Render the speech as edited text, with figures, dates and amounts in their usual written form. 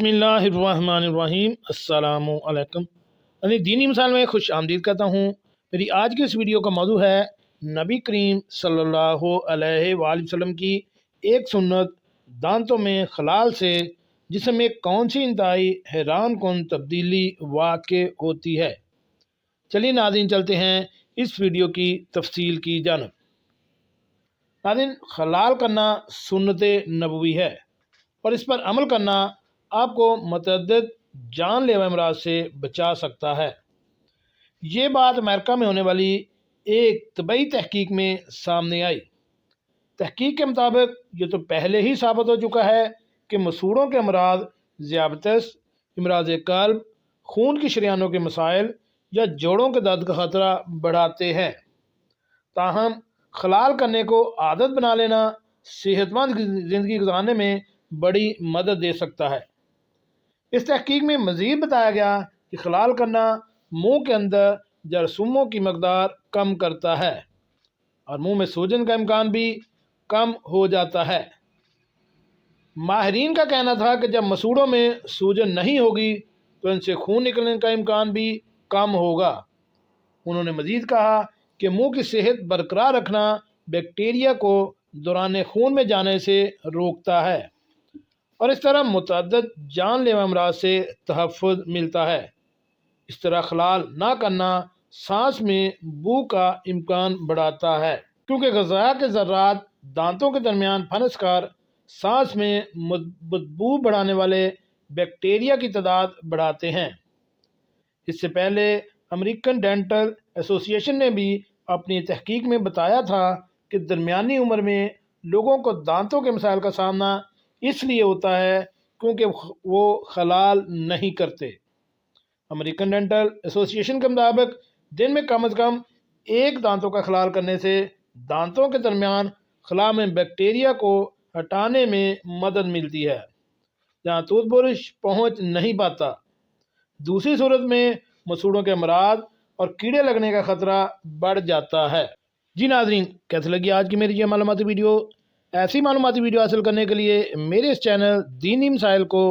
بسم اللہ الرحمن الرحیم۔ السلام علیکم۔ دینی مثال میں خوش آمدید کرتا ہوں۔ میری آج کی اس ویڈیو کا موضوع ہے نبی کریم صلی اللہ علیہ وآلہ وسلم کی ایک سنت دانتوں میں خلال سے جسم میں کون سی انتہائی حیران کن تبدیلی واقع ہوتی ہے۔ چلیے ناظرین چلتے ہیں اس ویڈیو کی تفصیل کی جانب۔ ناظرین، خلال کرنا سنت نبوی ہے اور اس پر عمل کرنا آپ کو متعدد جان لیوا امراض سے بچا سکتا ہے۔ یہ بات امریکہ میں ہونے والی ایک طبی تحقیق میں سامنے آئی۔ تحقیق کے مطابق یہ تو پہلے ہی ثابت ہو چکا ہے کہ مسوڑوں کے امراض، ذیابیطس، امراض قلب، خون کی شریانوں کے مسائل یا جوڑوں کے درد کا خطرہ بڑھاتے ہیں۔ تاہم خلال کرنے کو عادت بنا لینا صحت مند زندگی گزارنے میں بڑی مدد دے سکتا ہے۔ اس تحقیق میں مزید بتایا گیا کہ خلال کرنا منہ کے اندر جراثیموں کی مقدار کم کرتا ہے اور منہ میں سوجن کا امکان بھی کم ہو جاتا ہے۔ ماہرین کا کہنا تھا کہ جب مسوڑوں میں سوجن نہیں ہوگی تو ان سے خون نکلنے کا امکان بھی کم ہوگا۔ انہوں نے مزید کہا کہ منہ کی صحت برقرار رکھنا بیکٹیریا کو دوران خون میں جانے سے روکتا ہے اور اس طرح متعدد جان لیوا امراض سے تحفظ ملتا ہے۔ اس طرح خلال نہ کرنا سانس میں بو کا امکان بڑھاتا ہے، کیونکہ غذا کے ذرات دانتوں کے درمیان پھنس کر سانس میں بدبو بڑھانے والے بیکٹیریا کی تعداد بڑھاتے ہیں۔ اس سے پہلے امریکن ڈینٹل ایسوسی ایشن نے بھی اپنی تحقیق میں بتایا تھا کہ درمیانی عمر میں لوگوں کو دانتوں کے مسائل کا سامنا اس لیے ہوتا ہے کیونکہ وہ خلال نہیں کرتے۔ امریکن ڈینٹل ایسوسی ایشن کے مطابق دن میں کم از کم ایک دانتوں کا خلال کرنے سے دانتوں کے درمیان خلا میں بیکٹیریا کو ہٹانے میں مدد ملتی ہے جہاں ٹوتھ برش پہنچ نہیں پاتا۔ دوسری صورت میں مسوڑوں کے امراض اور کیڑے لگنے کا خطرہ بڑھ جاتا ہے۔ جی ناظرین، کیسے لگی آج کی میری یہ معلوماتی ویڈیو؟ ایسی معلوماتی ویڈیو حاصل کرنے کے لیے میرے اس چینل دینی مسائل کو